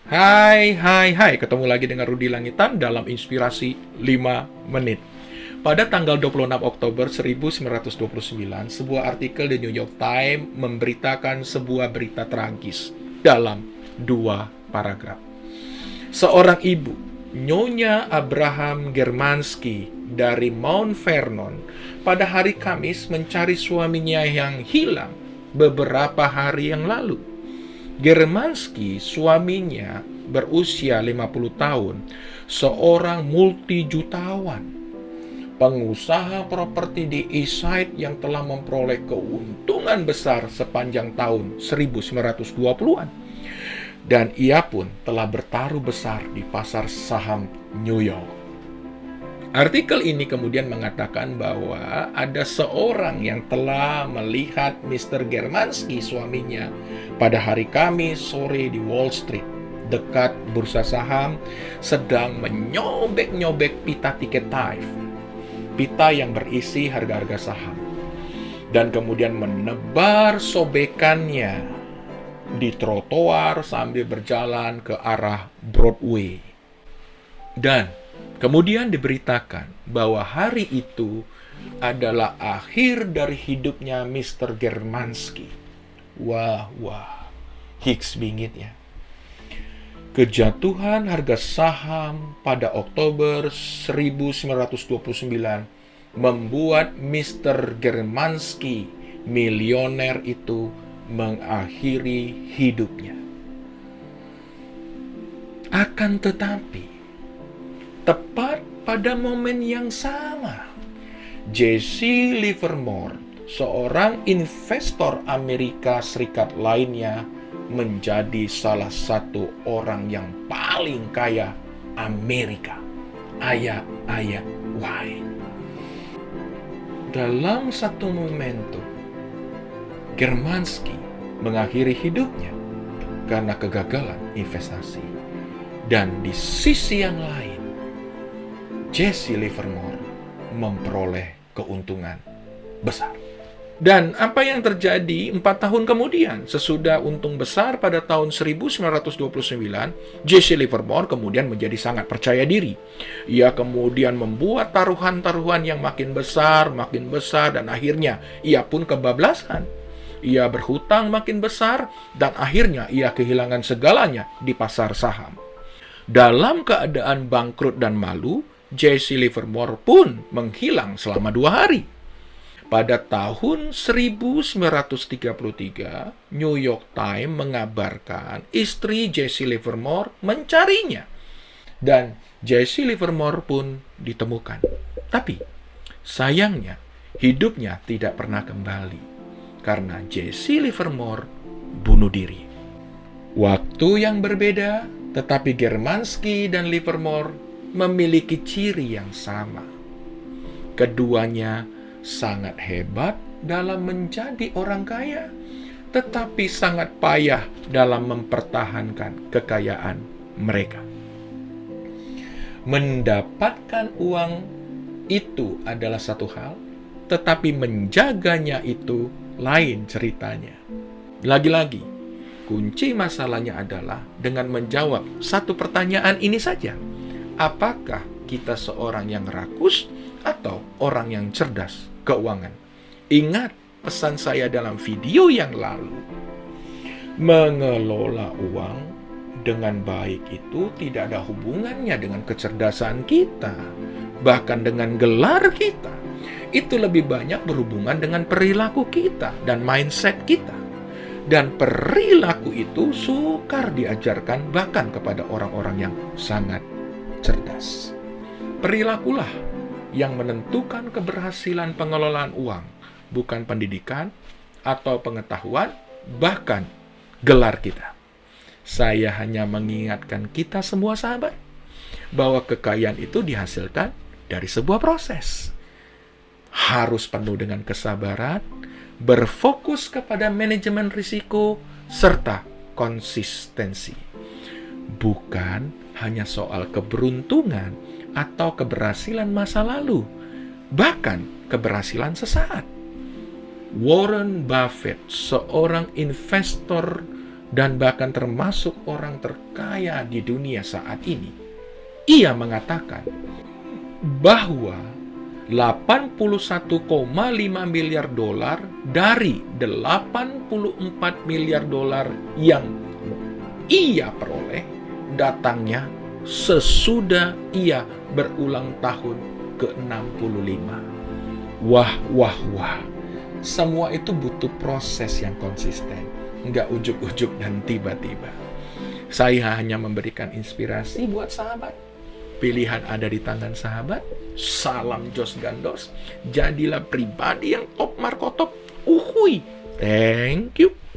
Hai, ketemu lagi dengan Rudi Langitan dalam Inspirasi 5 Menit. Pada tanggal 26 Oktober 1929, sebuah artikel di New York Times memberitakan sebuah berita tragis dalam 2 paragraf. Seorang ibu, Nyonya Abraham Germansky dari Mount Vernon, pada hari Kamis mencari suaminya yang hilang beberapa hari yang lalu. Germansky, suaminya, berusia 50 tahun, seorang multijutawan, pengusaha properti di East Side yang telah memperoleh keuntungan besar sepanjang tahun 1920-an. Dan ia pun telah bertaruh besar di pasar saham New York. Artikel ini kemudian mengatakan bahwa ada seorang yang telah melihat Mr. Germansky, suaminya, pada hari Kamis sore di Wall Street, dekat bursa saham, sedang menyobek-nyobek pita tiket TIFE, pita yang berisi harga-harga saham, dan kemudian menebar sobekannya di trotoar sambil berjalan ke arah Broadway. Dan kemudian diberitakan bahwa hari itu adalah akhir dari hidupnya Mr. Germansky. Wah, hiks bingit ya. Kejatuhan harga saham pada Oktober 1929 membuat Mr. Germansky, milioner itu, mengakhiri hidupnya. Akan tetapi, tepat pada momen yang sama, Jesse Livermore, seorang investor Amerika Serikat lainnya, menjadi salah satu orang yang paling kaya Amerika. Ayah why? Dalam satu momentum, Germansky mengakhiri hidupnya karena kegagalan investasi. Dan di sisi yang lain, Jesse Livermore memperoleh keuntungan besar. Dan apa yang terjadi 4 tahun kemudian, sesudah untung besar pada tahun 1929, Jesse Livermore kemudian menjadi sangat percaya diri. Ia kemudian membuat taruhan-taruhan yang makin besar, dan akhirnya ia pun kebablasan. Ia berhutang makin besar, dan akhirnya ia kehilangan segalanya di pasar saham. Dalam keadaan bangkrut dan malu, Jesse Livermore pun menghilang selama 2 hari. Pada tahun 1933, New York Times mengabarkan istri Jesse Livermore mencarinya. Dan Jesse Livermore pun ditemukan. Tapi, sayangnya, hidupnya tidak pernah kembali. Karena Jesse Livermore bunuh diri. Waktu yang berbeda, tetapi Germansky dan Livermore memiliki ciri yang sama. Keduanya sangat hebat dalam menjadi orang kaya, tetapi sangat payah dalam mempertahankan kekayaan mereka. Mendapatkan uang itu adalah satu hal, tetapi menjaganya itu lain ceritanya. Lagi-lagi, kunci masalahnya adalah dengan menjawab satu pertanyaan ini saja. Apakah kita seorang yang rakus atau orang yang cerdas keuangan? Ingat pesan saya dalam video yang lalu. Mengelola uang dengan baik itu tidak ada hubungannya dengan kecerdasan kita, bahkan dengan gelar kita. Itu lebih banyak berhubungan dengan perilaku kita dan mindset kita. Dan perilaku itu sukar diajarkan bahkan kepada orang-orang yang sangat cerdas. Perilakulah yang menentukan keberhasilan pengelolaan uang, bukan pendidikan atau pengetahuan, bahkan gelar kita. Saya hanya mengingatkan kita semua sahabat, bahwa kekayaan itu dihasilkan dari sebuah proses. Harus penuh dengan kesabaran, berfokus kepada manajemen risiko, serta konsistensi. Bukan hanya soal keberuntungan atau keberhasilan masa lalu, bahkan keberhasilan sesaat. Warren Buffett, seorang investor dan bahkan termasuk orang terkaya di dunia saat ini. Ia mengatakan bahwa 81,5 miliar dolar dari 84 miliar dolar yang ia peroleh datangnya sesudah ia berulang tahun ke-65. Wah, wah, wah. Semua itu butuh proses yang konsisten. Nggak ujuk-ujuk dan tiba-tiba. Saya hanya memberikan inspirasi buat sahabat. Pilihan ada di tangan sahabat. Salam Jos Gandos. Jadilah pribadi yang top markotop. Uhui. Thank you.